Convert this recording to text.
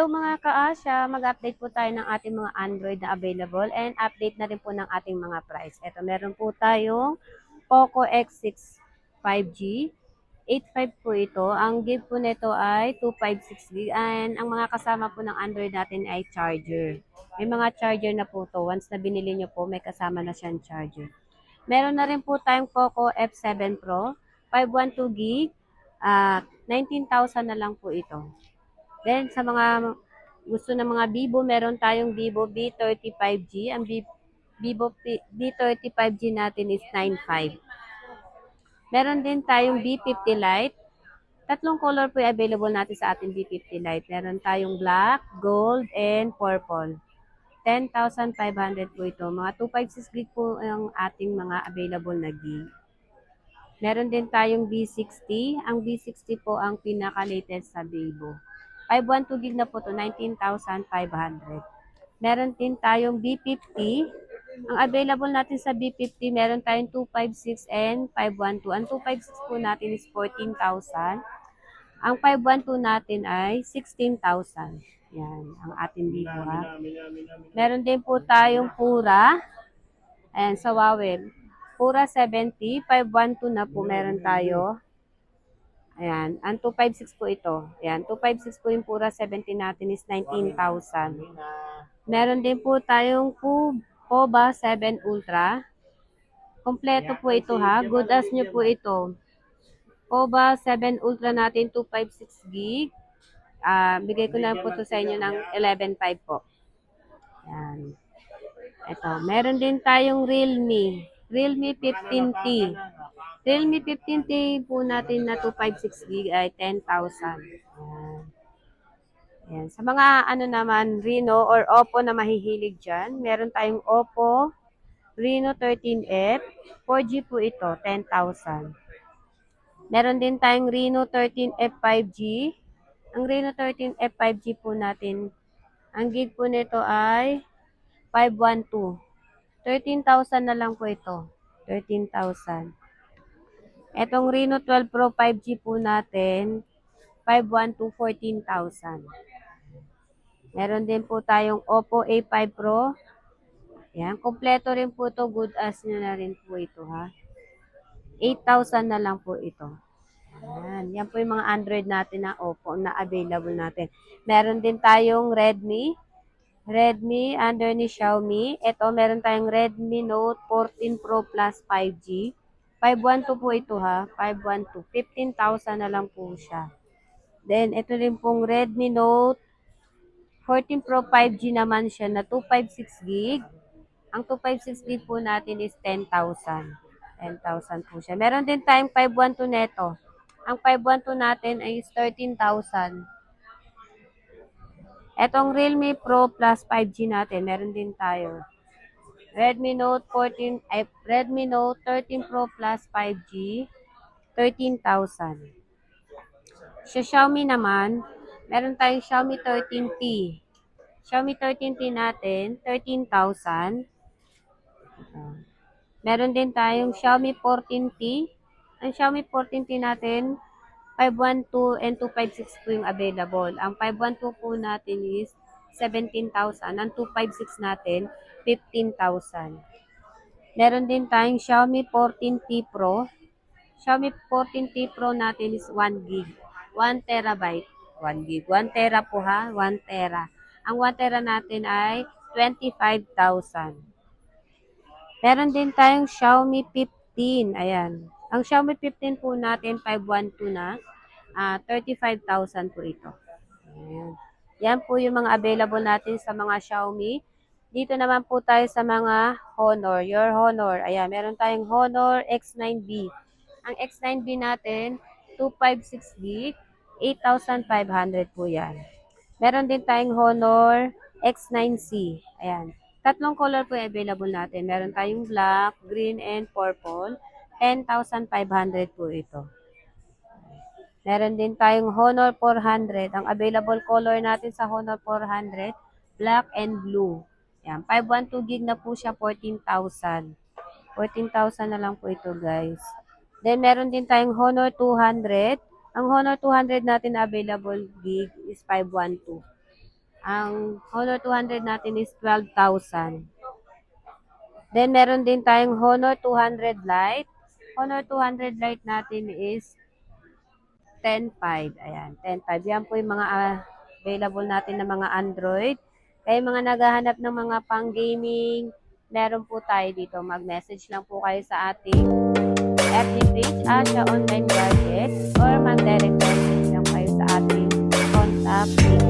Hello mga ka-Asya, mag-update po tayo ng ating mga Android na available and update na rin po ng ating mga price. Ito, meron po tayong Poco X6 5G. 8.5 po ito. Ang give po nito ay 256 gig and ang mga kasama po ng Android natin ay charger. May mga charger na po to. Once na binili nyo po, may kasama na siyang charger. Meron na rin po tayong Poco F7 Pro, 512 gig, 19,000 na lang po ito. Then, sa mga gusto ng mga Vivo, meron tayong Vivo V30 5G. Ang Vivo V30 5G natin is 9.5. Meron din tayong V50 Lite. Tatlong color po yung available natin sa ating V50 Lite. Meron tayong black, gold, and purple. 10,500 po ito. Mga 256 gig po ang ating mga available na gig. Meron din tayong V60. Ang V60 po ang pinaka-latest sa Vivo. 512 gig na po to, 19,500. Meron din tayong B50. Ang available natin sa B50, meron tayong 256 and 512. Ang 256 po natin is 14,000. Ang 512 natin ay 16,000. Yan, ang ating Vivo ha. Meron din po tayong Pura. Ayan, sa Huawei. Pura 70, 512 na po meron tayo. Ayan, ang 256 po ito. Ayan, 256 po yung Pura 70 natin is 19,000. Meron din po tayong POBA 7 Ultra. Kompleto po ito ha. Good as nyo po ito. POBA 7 Ultra natin 256 gig. Bigay ko na po ito sa inyo ng 11.5 po. Ayan. Ito, meron din tayong Realme. Realme 15T. Realme 15T po natin na 256 gig ay 10,000. Ayan. Sa mga ano naman, Reno or Oppo na mahihilig dyan, meron tayong Oppo Reno 13F. 4G po ito, 10,000. Meron din tayong Reno 13F 5G. Ang Reno 13F 5G po natin, ang gig po nito ay 512. 13,000 na lang po ito. 13,000. Etong Reno 12 Pro 5G po natin, 512, 14,000. Meron din po tayong Oppo A5 Pro. Yan, kompleto rin po ito. Good as nyo na rin po ito ha. 8,000 na lang po ito. Yan po yung mga Android natin na Oppo na available natin. Meron din tayong Redmi. Redmi under ni Xiaomi. Ito, meron tayong Redmi Note 14 Pro Plus 5G. 512 po ito ha. 512. 15,000 na lang po siya. Then, ito rin pong Redmi Note 14 Pro 5G naman siya na 256 gig. Ang 256 gig po natin is 10,000. 10,000 po siya. Meron din tayong 512 neto. Ang 512 natin ay 13,000. Etong Realme Pro Plus 5G natin, meron din tayo. Redmi Note 13 Pro Plus 5G, 13,000. Sa Xiaomi naman, meron tayong Xiaomi 13T. Xiaomi 13T natin, 13,000. Meron din tayong Xiaomi 14T. Ang Xiaomi 14T natin, 512 and 256 po yung available. Ang 512 po natin is 17,000. Ang 256 natin, 15,000. Meron din tayong Xiaomi 14T Pro. Xiaomi 14T Pro natin is 1 gig. 1 terabyte. 1 gig. 1 tera po ha. 1 tera. Ang 1 tera natin ay 25,000. Meron din tayong Xiaomi 15. Ayan. Ang Xiaomi 15 po natin, 512 na. 35,000 po ito. Ayan. Yan po yung mga available natin sa mga Xiaomi. Dito naman po tayo sa mga Honor. Your Honor. Ayan. Meron tayong Honor X9B. Ang X9B natin, 256 gig. 8,500 po yan. Meron din tayong Honor X9C. Ayan. Tatlong color po yung available natin. Meron tayong black, green, and purple. 10,500 po ito. Meron din tayong Honor 400. Ang available color natin sa Honor 400, black and blue. Ayan. 512 gig na po siya, 14,000. 14,000 na lang po ito guys. Then meron din tayong Honor 200. Ang Honor 200 natin available gig is 512. Ang Honor 200 natin is 12,000. Then, meron din tayong Honor 200 Lite. Honor 200 Lite natin is 10.5. Ayan, 10.5. Yan po yung mga available natin na mga Android. Kaya mga naghahanap ng mga pang-gaming, meron po tayo dito. Mag-message lang po kayo sa ating FB page, Asha Online Gadgets, or mag-direct message lang kayo sa ating contact page.